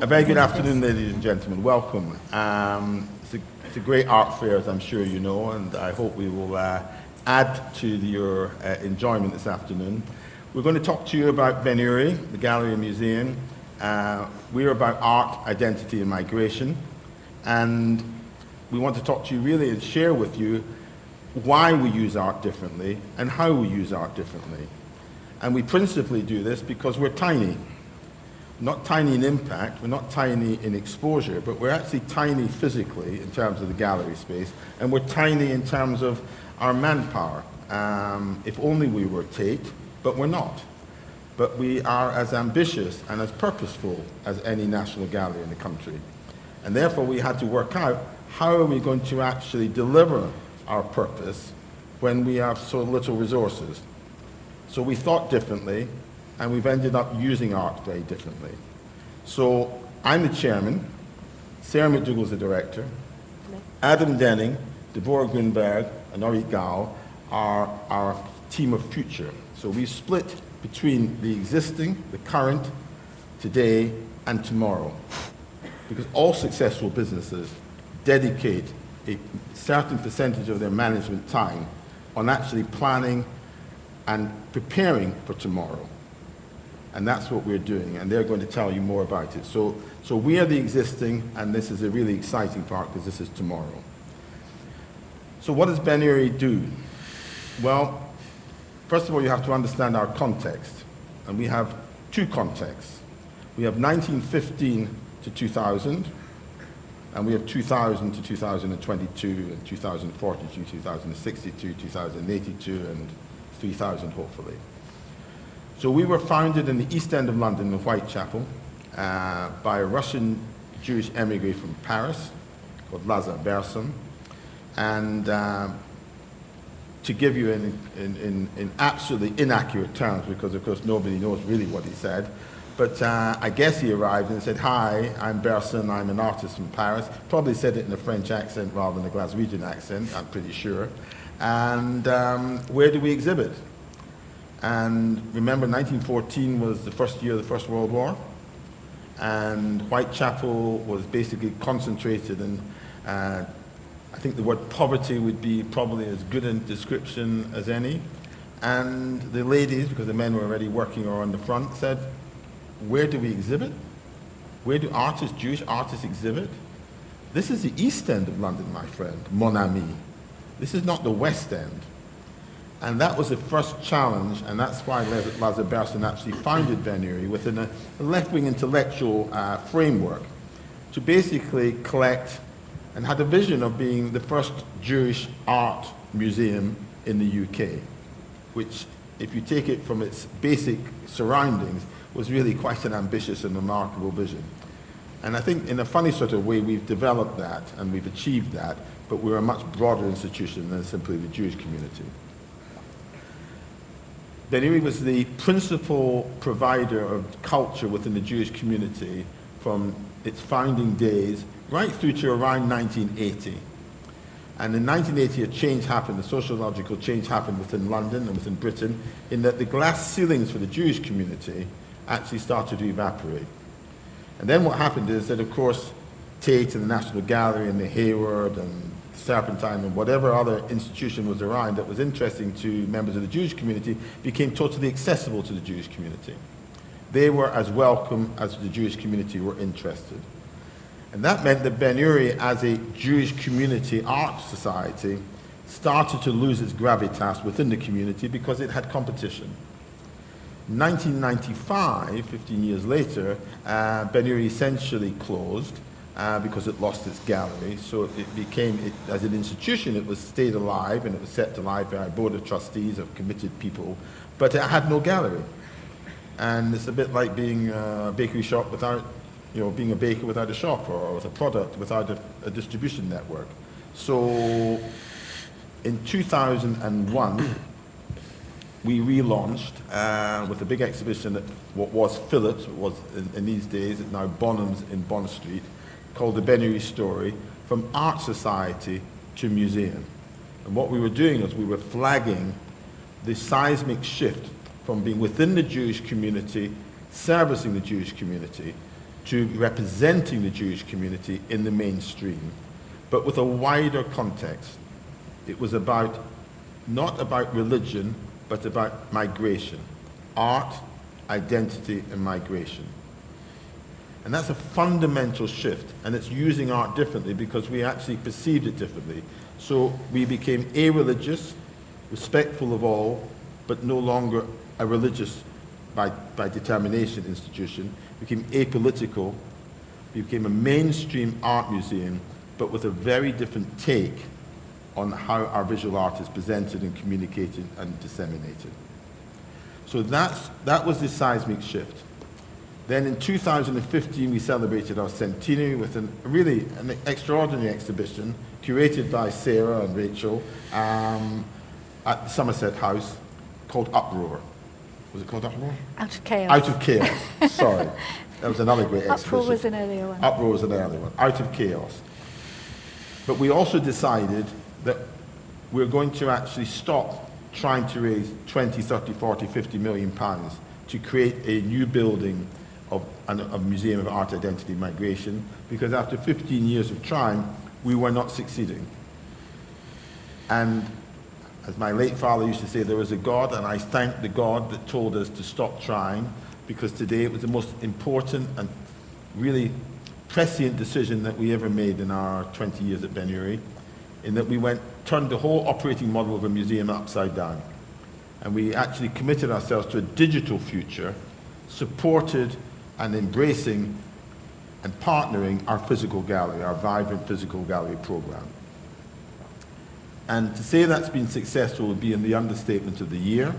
A very good afternoon, ladies and gentlemen. Welcome. It's a great art fair, as I'm sure you know, and I hope we will add to your enjoyment this afternoon. We're going to talk to you about Ben Urry, the Gallery and Museum. We're about art, identity, and migration. And we want to talk to you really and share with you why we use art differently and how we use art differently. And we principally do this because we're tiny. Not tiny in impact, we're not tiny in exposure, but we're actually tiny physically in terms of the gallery space, and we're tiny in terms of our manpower. If only we were Tate, but we're not. But we are as ambitious and as purposeful as any national gallery in the country. And therefore we had to work out how are we going to actually deliver our purpose when we have so little resources. So we thought differently, and we've ended up using art very differently. So I'm the chairman, Sarah McDougall's the director, Adam Denning, Deborah Grunberg, and Orit Gal are our team of future. So we split between the existing, the current, today, and tomorrow. Because all successful businesses dedicate a certain percentage of their management time on actually planning and preparing for tomorrow. And that's what we're doing, and they're going to tell you more about it. So we are the existing, and this is a really exciting part because this is tomorrow. So what does Ben Urry do? Well, first of all, you have to understand our context, and we have two contexts. We have 1915 to 2000, and we have 2000 to 2022, and 2042, 2062, 2082, and 3000 hopefully. So we were founded in the East End of London in Whitechapel by a Russian Jewish emigre from Paris called Lazar Berson. And to give you in absolutely inaccurate terms, because of course nobody knows really what he said, but I guess he arrived and said, "Hi, I'm Berson, I'm an artist from Paris." Probably said it in a French accent rather than a Glaswegian accent, I'm pretty sure. And where do we exhibit? And remember, 1914 was the first year of the First World War, and Whitechapel was basically concentrated in, I think the word poverty would be probably as good a description as any. And the ladies, because the men were already working or on the front, said, "Where do we exhibit? Where do artists, Jewish artists exhibit? This is the East End of London, my friend, mon ami. This is not the West End." And that was the first challenge, and that's why Lazar Berson actually founded Ben Urry within a left-wing intellectual framework to basically collect, and had a vision of being the first Jewish art museum in the UK, which, if you take it from its basic surroundings, was really quite an ambitious and remarkable vision. And I think in a funny sort of way we've developed that and we've achieved that, but we're a much broader institution than simply the Jewish community. Ben Urry was the principal provider of culture within the Jewish community from its founding days right through to around 1980. And in 1980 a change happened, a sociological change happened within London and within Britain, in that the glass ceilings for the Jewish community actually started to evaporate. And then what happened is that, of course, Tate and the National Gallery and the Hayward and Serpentine and whatever other institution was around that was interesting to members of the Jewish community became totally accessible to the Jewish community. They were as welcome as the Jewish community were interested. And that meant that Ben Urry, as a Jewish community art society, started to lose its gravitas within the community because it had competition. In 1995, 15 years later, Ben Urry essentially closed because it lost its gallery. So it became, as an institution, it was stayed alive, and it was set alive by a board of trustees of committed people, but it had no gallery. And it's a bit like being a bakery shop without, being a baker without a shop, or with a product without a distribution network. So in 2001, we relaunched with a big exhibition at what was Phillips, what was in these days, it's now Bonhams in Bond Street, called The Ben Urry Story, From Art Society to Museum. And what we were doing was we were flagging the seismic shift from being within the Jewish community, servicing the Jewish community, to representing the Jewish community in the mainstream, but with a wider context. It was not about religion, but about migration, art, identity, and migration. And that's a fundamental shift, and it's using art differently because we actually perceived it differently. So we became a-religious, respectful of all, but no longer a religious by determination institution. We became apolitical. We became a mainstream art museum, but with a very different take on how our visual art is presented and communicated and disseminated. So that was the seismic shift. Then in 2015, we celebrated our centenary with an extraordinary exhibition curated by Sarah and Rachel at Somerset House called Uproar. Was it called Uproar? Out of Chaos. Out of Chaos, sorry. That was another great exhibition. Uproar was an earlier one. Uproar was an earlier one. Out of Chaos. But we also decided that we're going to actually stop trying to raise 20, 30, 40, 50 million pounds to create a new building of a Museum of Art, Identity, Migration, because after 15 years of trying, we were not succeeding. And as my late father used to say, there was a God, and I thank the God that told us to stop trying, because today it was the most important and really prescient decision that we ever made in our 20 years at Ben Urry, in that we turned the whole operating model of a museum upside down. And we actually committed ourselves to a digital future, supported and embracing and partnering our physical gallery, our vibrant physical gallery program. And to say that's been successful would be in the understatement of the year.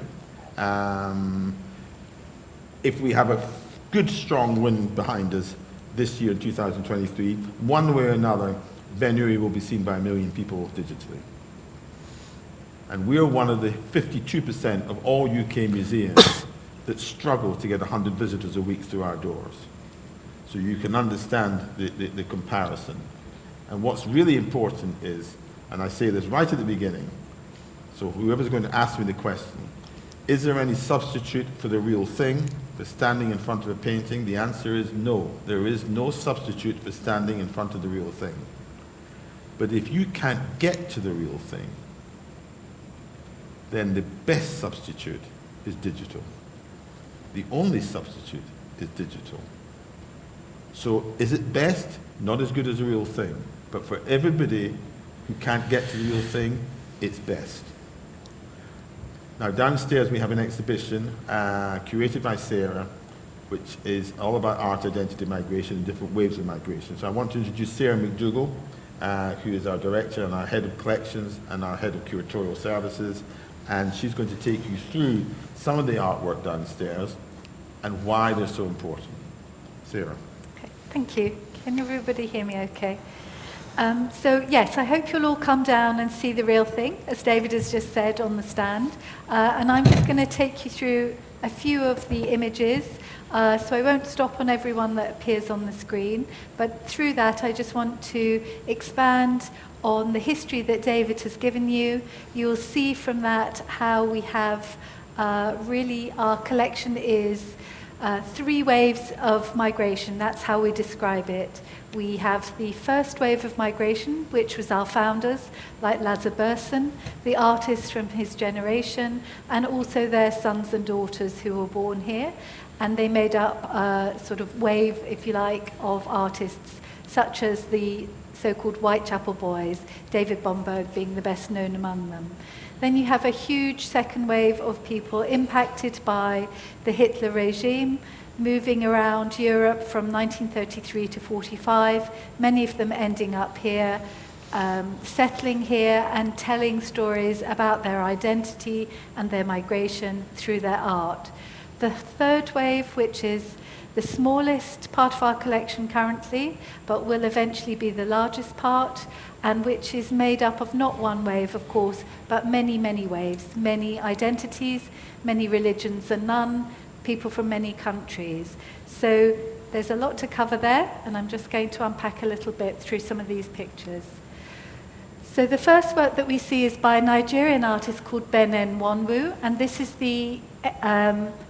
If we have a good, strong wind behind us this year in 2023, one way or another, Ben Urry will be seen by 1 million people digitally. And we're one of the 52% of all UK museums that struggle to get 100 visitors a week through our doors. So you can understand the comparison. And what's really important is, and I say this right at the beginning, so whoever's going to ask me the question, is there any substitute for the real thing, for standing in front of a painting? The answer is no. There is no substitute for standing in front of the real thing. But if you can't get to the real thing, then the best substitute is digital. The only substitute is digital. So is it best? Not as good as the real thing. But for everybody who can't get to the real thing, it's best. Now downstairs we have an exhibition curated by Sarah, which is all about art, identity, migration, and different waves of migration. So I want to introduce Sarah McDougall, who is our director and our head of collections and our head of curatorial services. And she's going to take you through some of the artwork downstairs and why they're so important. Sarah. Okay, thank you. Can everybody hear me okay? So yes, I hope you'll all come down and see the real thing, as David has just said on the stand. And I'm just going to take you through a few of the images. So I won't stop on every one that appears on the screen, but through that I just want to expand on the history that David has given you. You'll see from that how we have really our collection is 3 waves of migration. That's how we describe it. We have the first wave of migration, which was our founders, like Lazar Berson, the artists from his generation, and also their sons and daughters who were born here. And they made up a sort of wave, if you like, of artists, such as the so-called Whitechapel Boys, David Bomberg being the best known among them. Then you have a huge second wave of people impacted by the Hitler regime, moving around Europe from 1933 to 45, many of them ending up here, settling here and telling stories about their identity and their migration through their art. The third wave, which is the smallest part of our collection currently, but will eventually be the largest part, and which is made up of not one wave, of course, but many, many waves, many identities, many religions and none, people from many countries. So there's a lot to cover there, and I'm just going to unpack a little bit through some of these pictures. So the first work that we see is by a Nigerian artist called Ben Nwanwu, and this is the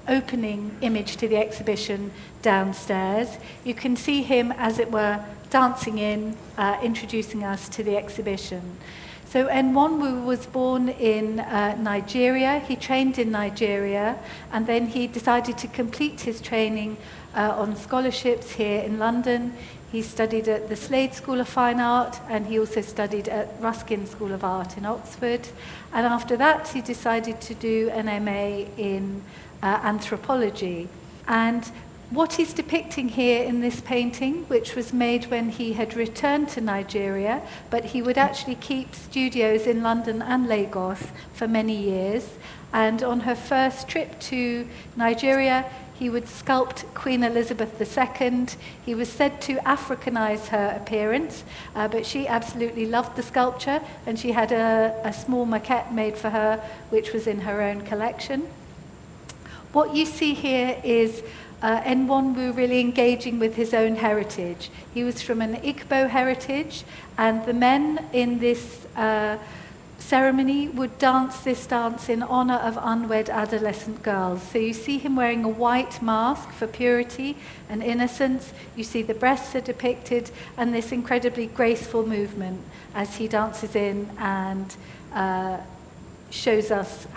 opening image to the exhibition downstairs. You can see him, as it were, dancing in, introducing us to the exhibition. So Enwonwu was born in Nigeria. He trained in Nigeria, and then he decided to complete his training on scholarships here in London. He studied at the Slade School of Fine Art, and he also studied at Ruskin School of Art in Oxford. And after that, he decided to do an MA in anthropology. And what he's depicting here in this painting, which was made when he had returned to Nigeria, but he would actually keep studios in London and Lagos for many years. And on her first trip to Nigeria, he would sculpt Queen Elizabeth II. He was said to Africanize her appearance, but she absolutely loved the sculpture, and she had a small maquette made for her, which was in her own collection. What you see here is Enwonwu really engaging with his own heritage. He was from an Igbo heritage, and the men in this ceremony would dance this dance in honor of unwed adolescent girls. So you see him wearing a white mask for purity and innocence. You see the breasts are depicted, and this incredibly graceful movement as he dances in and shows us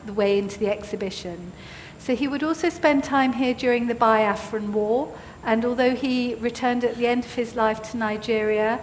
the way into the exhibition. So he would also spend time here during the Biafran War, and although he returned at the end of his life to Nigeria,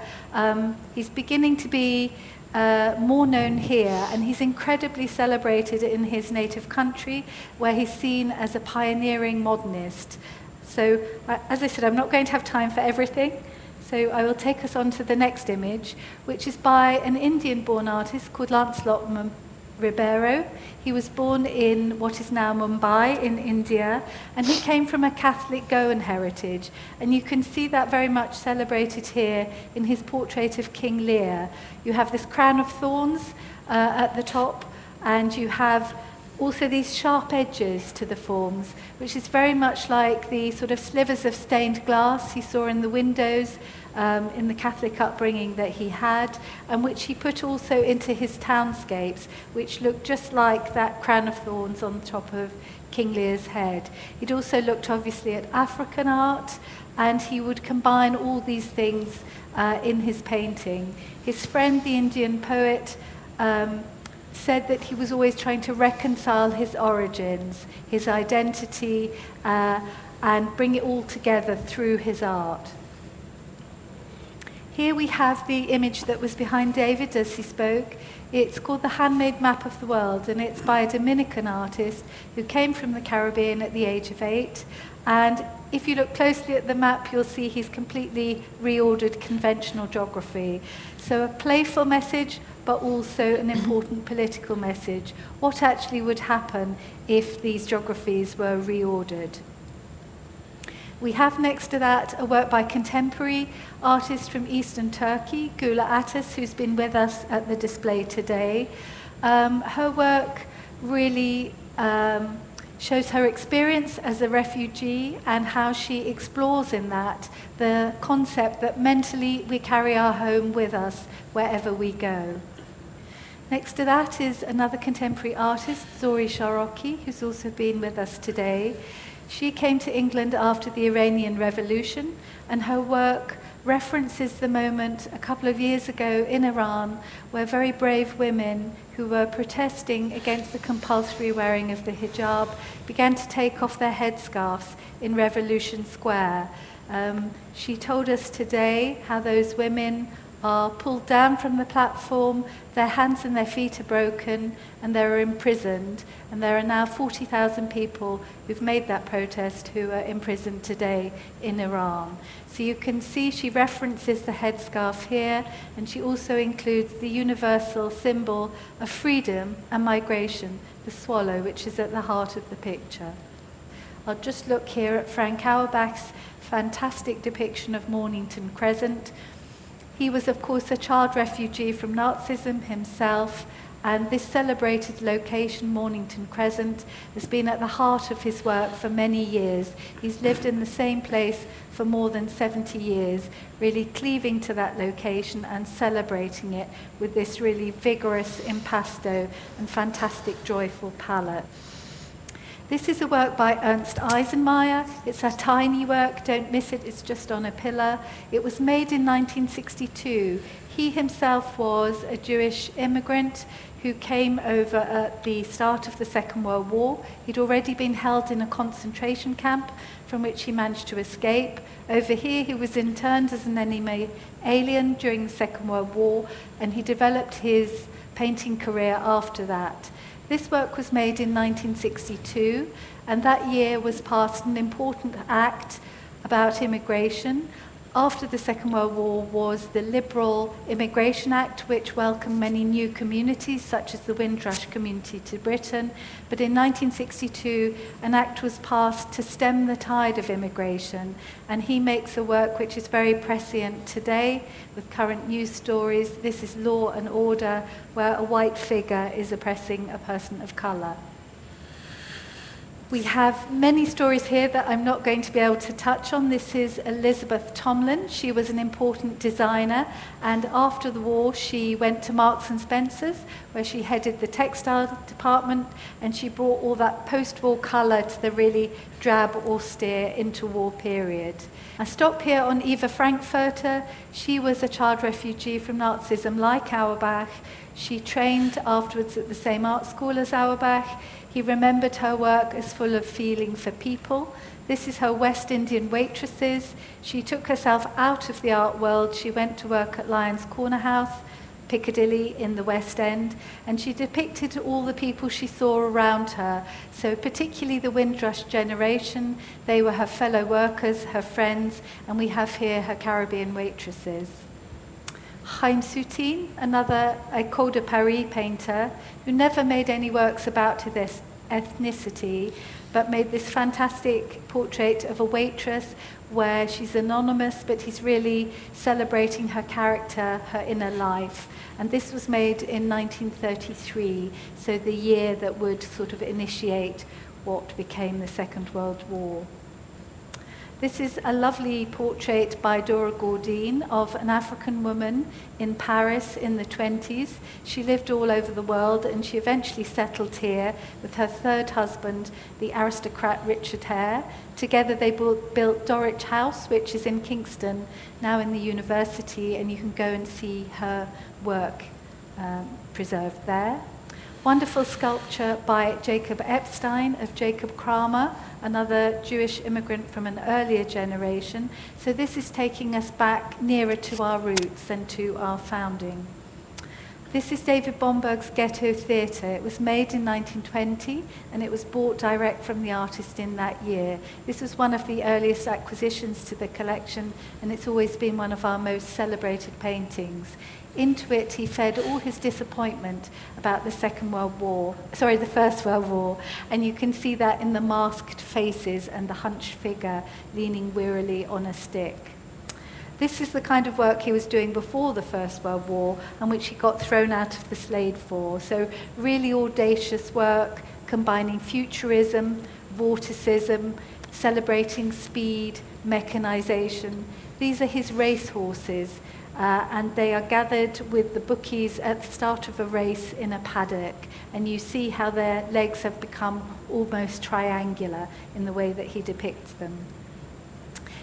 he's beginning to be more known here, and he's incredibly celebrated in his native country, where he's seen as a pioneering modernist. So, as I said, I'm not going to have time for everything, so I will take us on to the next image, which is by an Indian-born artist called Lancelot Ribeiro. He was born in what is now Mumbai in India, and he came from a Catholic Goan heritage, and you can see that very much celebrated here in his portrait of King Lear. You have this crown of thorns at the top, and you have also these sharp edges to the forms, which is very much like the sort of slivers of stained glass he saw in the windows in the Catholic upbringing that he had, and which he put also into his townscapes, which looked just like that crown of thorns on the top of King Lear's head. He'd also looked obviously at African art, and he would combine all these things in his painting. His friend, the Indian poet, said that he was always trying to reconcile his origins, his identity, and bring it all together through his art. Here we have the image that was behind David as he spoke. It's called The Handmade Map of the World, and it's by a Dominican artist who came from the Caribbean at the age of 8. And if you look closely at the map, you'll see he's completely reordered conventional geography. So a playful message, but also an important political message. What actually would happen if these geographies were reordered? We have next to that a work by contemporary artist from Eastern Turkey, Gula Atas, who's been with us at the display today. Her work really shows her experience as a refugee and how she explores in that the concept that mentally we carry our home with us wherever we go. Next to that is another contemporary artist, Zori Sharoki, who's also been with us today. She came to England after the Iranian Revolution, and her work references the moment a couple of years ago in Iran where very brave women who were protesting against the compulsory wearing of the hijab began to take off their headscarves in Revolution Square. She told us today how those women are pulled down from the platform, their hands and their feet are broken, and they're imprisoned. And there are now 40,000 people who've made that protest who are imprisoned today in Iran. So you can see she references the headscarf here, and she also includes the universal symbol of freedom and migration, the swallow, which is at the heart of the picture. I'll just look here at Frank Auerbach's fantastic depiction of Mornington Crescent. He was, of course, a child refugee from Nazism himself, and this celebrated location, Mornington Crescent, has been at the heart of his work for many years. He's lived in the same place for more than 70 years, really cleaving to that location and celebrating it with this really vigorous impasto and fantastic, joyful palette. This is a work by Ernst Eisenmeyer. It's a tiny work, don't miss it, it's just on a pillar. It was made in 1962. He himself was a Jewish immigrant who came over at the start of the Second World War. He'd already been held in a concentration camp from which he managed to escape. Over here, he was interned as an enemy alien during the Second World War, and he developed his painting career after that. This work was made in 1962, and that year was passed an important act about immigration. After the Second World War was the Liberal Immigration Act, which welcomed many new communities, such as the Windrush community, to Britain. But in 1962, an act was passed to stem the tide of immigration, and he makes a work which is very prescient today with current news stories. This is Law and Order, where a white figure is oppressing a person of colour. We have many stories here that I'm not going to be able to touch on. This is Elizabeth Tomlin. She was an important designer, and after the war she went to Marks and Spencer's, where she headed the textile department, and she brought all that post-war colour to the really drab, austere interwar period. I stop here on Eva Frankfurter. She was a child refugee from Nazism like Auerbach. She trained afterwards at the same art school as Auerbach. He remembered her work as full of feeling for people. This is her West Indian waitresses. She took herself out of the art world. She went to work at Lyons Corner House, Piccadilly in the West End, and she depicted all the people she saw around her. So particularly the Windrush generation, they were her fellow workers, her friends, and we have here her Caribbean waitresses. Chaim Soutine, another École de Paris painter, who never made any works about his ethnicity, but made this fantastic portrait of a waitress where she's anonymous, but he's really celebrating her character, her inner life. And this was made in 1933, so the year that would sort of initiate what became the Second World War. This is a lovely portrait by Dora Gordine of an African woman in Paris in the 20s. She lived all over the world, and she eventually settled here with her third husband, the aristocrat Richard Hare. Together they built Doric House, which is in Kingston, now in the university, and you can go and see her work preserved there. Wonderful sculpture by Jacob Epstein of Jacob Kramer, another Jewish immigrant from an earlier generation. So this is taking us back nearer to our roots and to our founding. This is David Bomberg's Ghetto Theatre. It was made in 1920, and it was bought direct from the artist in that year. This was one of the earliest acquisitions to the collection, and it's always been one of our most celebrated paintings. Into it, he fed all his disappointment about the First World War, and you can see that in the masked faces and the hunched figure leaning wearily on a stick. This is the kind of work he was doing before the First World War, and which he got thrown out of the Slade for. So really audacious work, combining futurism, vorticism, celebrating speed, mechanization. These are his racehorses, and they are gathered with the bookies at the start of a race in a paddock, and you see how their legs have become almost triangular in the way that he depicts them.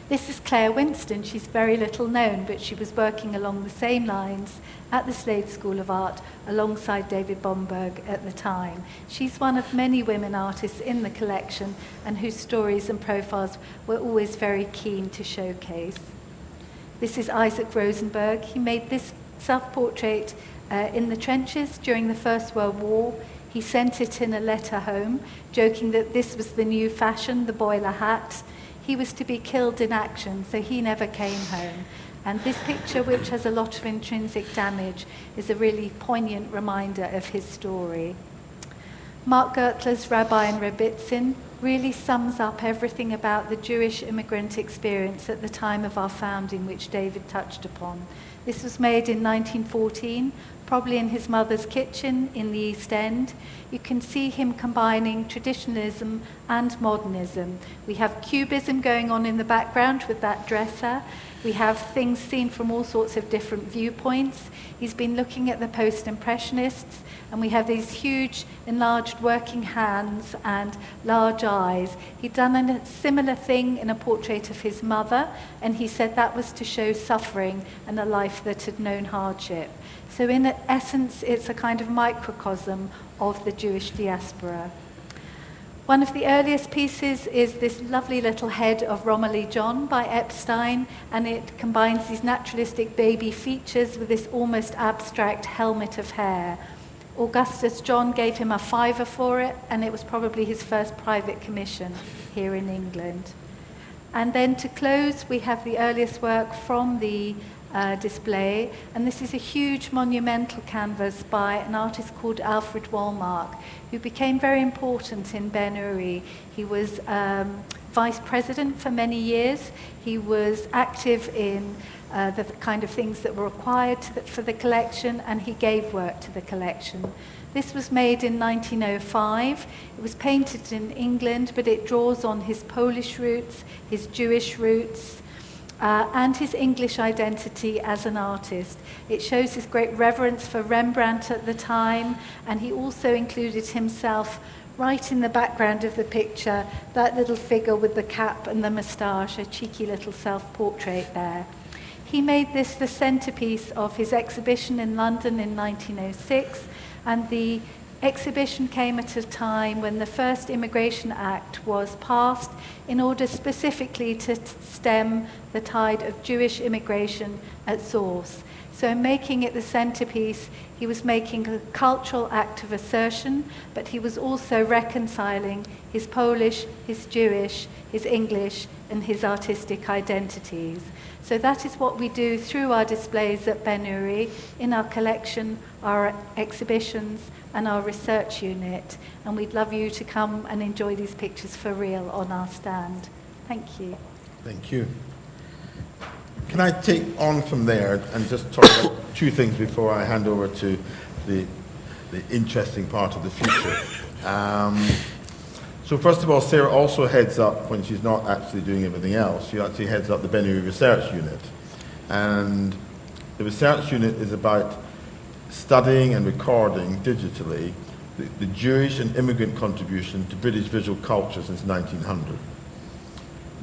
This is Claire Winston. She's very little known, but she was working along the same lines at the Slade School of Art alongside David Bomberg at the time. She's one of many women artists in the collection, and whose stories and profiles we're always very keen to showcase. This is Isaac Rosenberg. He made this self-portrait in the trenches during the First World War. He sent it in a letter home, joking that this was the new fashion, the boiler hat. He was to be killed in action, so he never came home. And this picture, which has a lot of intrinsic damage, is a really poignant reminder of his story. Mark Gertler's Rabbi and Rebbitzin really sums up everything about the Jewish immigrant experience at the time of our founding, which David touched upon. This was made in 1914, probably in his mother's kitchen in the East End. You can see him combining traditionalism and modernism. We have cubism going on in the background with that dresser. We have things seen from all sorts of different viewpoints. He's been looking at the post-impressionists, and we have these huge enlarged working hands and large eyes. He'd done a similar thing in a portrait of his mother, and he said that was to show suffering and a life that had known hardship. So in essence, it's a kind of microcosm of the Jewish diaspora. One of the earliest pieces is this lovely little head of Romilly John by Epstein, and it combines these naturalistic baby features with this almost abstract helmet of hair. Augustus John gave him a fiver for it, and it was probably his first private commission here in England. And then to close, we have the earliest work from the display, and this is a huge monumental canvas by an artist called Alfred Wallmark, who became very important in Ben Uri. He was vice president for many years. He was active in the kind of things that were required for the collection, and he gave work to the collection. This was made in 1905. It was painted in England, but it draws on his Polish roots, his Jewish roots, and his English identity as an artist. It shows his great reverence for Rembrandt at the time, and he also included himself right in the background of the picture, that little figure with the cap and the moustache, a cheeky little self-portrait there. He made this the centerpiece of his exhibition in London in 1906, and the exhibition came at a time when the first Immigration Act was passed in order specifically to stem the tide of Jewish immigration at source. So in making it the centerpiece, he was making a cultural act of assertion, but he was also reconciling his Polish, his Jewish, his English, and his artistic identities. So that is what we do through our displays at Ben Uri, in our collection, our exhibitions, and our research unit. And we'd love you to come and enjoy these pictures for real on our stand. Thank you. Thank you. Can I take on from there and just talk about two things before I hand over to the interesting part of the future? So first of all, Sarah also heads up, when she's not actually doing everything else, she actually heads up the Ben Uri Research Unit. And the research unit is about studying and recording digitally the Jewish and immigrant contribution to British visual culture since 1900.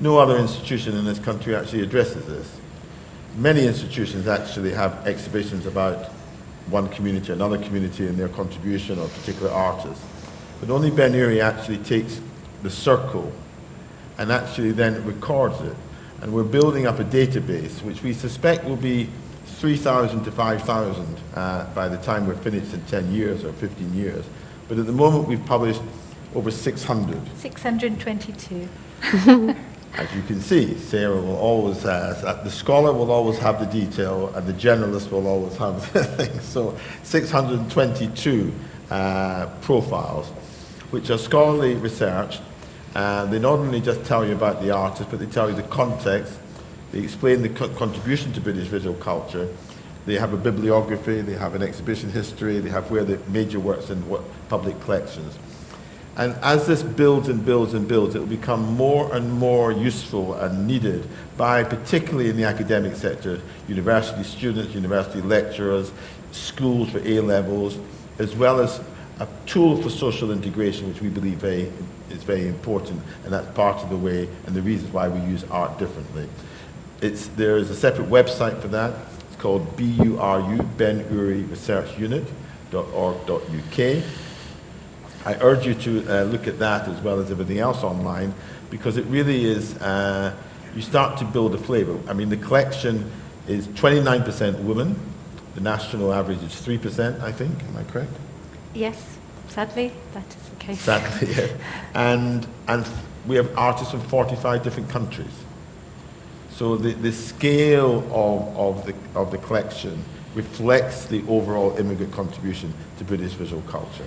No other institution in this country actually addresses this. Many institutions actually have exhibitions about one community, another community, and their contribution or particular artists. But only Ben Uri actually takes the circle and actually then records it. And we're building up a database which we suspect will be 3,000 to 5,000 by the time we're finished in 10 years or 15 years. But at the moment we've published over 600. 622. As you can see, Sarah will always, the scholar will always have the detail and the generalist will always have the things. So 622 profiles, which are scholarly research. They not only just tell you about the artist, but they tell you the context. They explain the contribution to British visual culture. They have a bibliography, they have an exhibition history, they have where the major works in what public collections. And as this builds and builds and builds, it will become more and more useful and needed by, particularly in the academic sector, university students, university lecturers, schools for A-levels, as well as a tool for social integration, which we believe is very important, and that's part of the way and the reasons why we use art differently. There is a separate website for that. It's called BURU, Ben Uri Research Unit.org.uk. I urge you to look at that as well as everything else online, because it really is, you start to build a flavor. I mean, the collection is 29% women. The national average is 3%, I think. Am I correct? Yes, sadly, that is the case. Sadly, yeah. And we have artists from 45 different countries. So the scale of the collection reflects the overall immigrant contribution to British visual culture.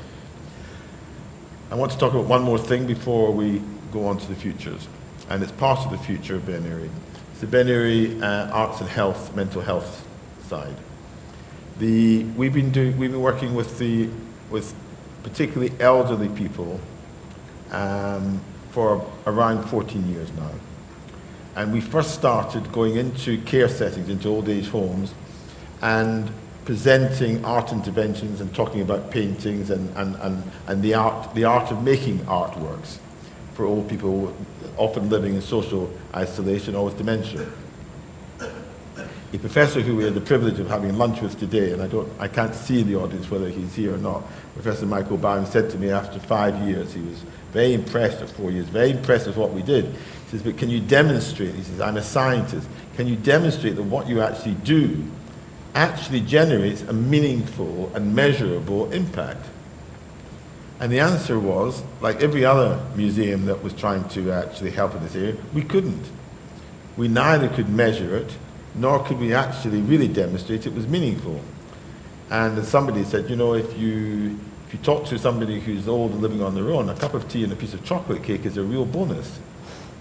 I want to talk about one more thing before we go on to the futures, and it's part of the future of Ben Uri. It's the Ben Uri Arts and Health, mental health side. We've been working with particularly elderly people for around 14 years now. And we first started going into care settings, into old age homes, and presenting art interventions and talking about paintings and the art of making artworks for old people often living in social isolation or with dementia. A professor who we had the privilege of having lunch with today, and I can't see in the audience whether he's here or not, Professor Michael Bowen said to me after 5 years, he was very impressed, or 4 years, very impressed with what we did. He says, but can you demonstrate, he says, I'm a scientist, can you demonstrate that what you actually do actually generates a meaningful and measurable impact? And the answer was, like every other museum that was trying to actually help in this area, we couldn't. We neither could measure it, nor could we actually really demonstrate it was meaningful. And somebody said, you know, if you talk to somebody who's old and living on their own, a cup of tea and a piece of chocolate cake is a real bonus.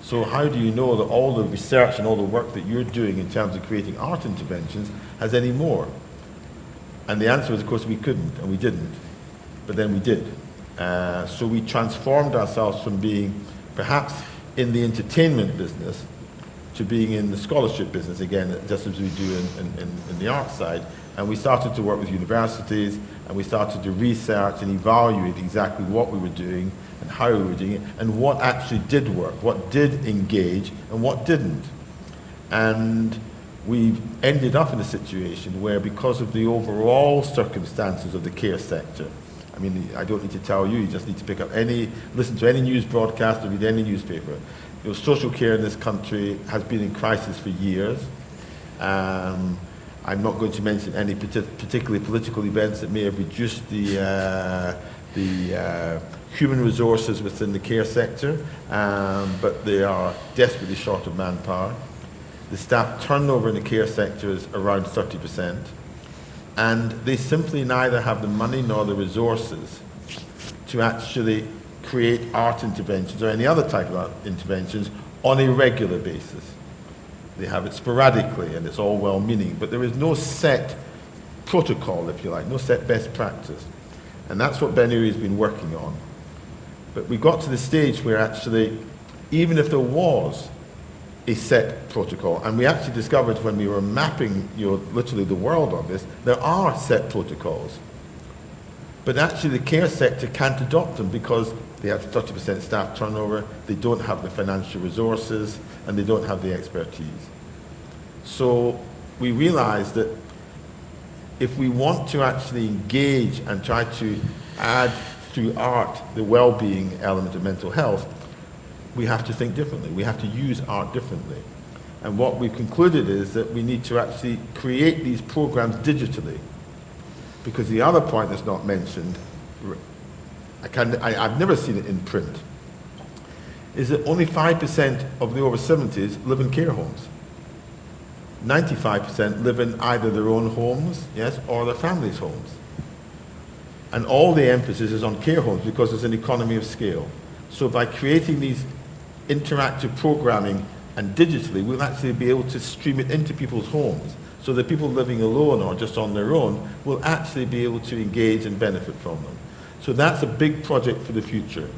So how do you know that all the research and all the work that you're doing in terms of creating art interventions has any more? And the answer was, of course, we couldn't, and we didn't. But then we did. So we transformed ourselves from being perhaps in the entertainment business to being in the scholarship business, again, just as we do in the art side. And we started to work with universities, and we started to research and evaluate exactly what we were doing and how we were doing it, and what actually did work, what did engage, and what didn't. And we've ended up in a situation where, because of the overall circumstances of the care sector, I mean, I don't need to tell you, you just need to listen to any news broadcast or read any newspaper. You know, social care in this country has been in crisis for years. I'm not going to mention any particularly political events that may have reduced the human resources within the care sector, but they are desperately short of manpower. The staff turnover in the care sector is around 30%, and they simply neither have the money nor the resources to actually create art interventions or any other type of art interventions on a regular basis. They have it sporadically, and it's all well-meaning, but there is no set protocol, if you like, no set best practice. And that's what Ben Uri has been working on. But we got to the stage where actually, even if there was a set protocol, and we actually discovered when we were mapping, literally the world on this, there are set protocols. But actually the care sector can't adopt them because they have 30% staff turnover, they don't have the financial resources, and they don't have the expertise. So we realized that if we want to actually engage and try to add through art the well-being element of mental health, we have to think differently. We have to use art differently. And what we've concluded is that we need to actually create these programs digitally. Because the other point that's not mentioned, I've never seen it in print, is that only 5% of the over 70s live in care homes. 95% live in either their own homes, yes, or their families' homes. And all the emphasis is on care homes because there's an economy of scale. So by creating these interactive programming and digitally, we'll actually be able to stream it into people's homes so that people living alone or just on their own will actually be able to engage and benefit from them. So that's a big project for the future.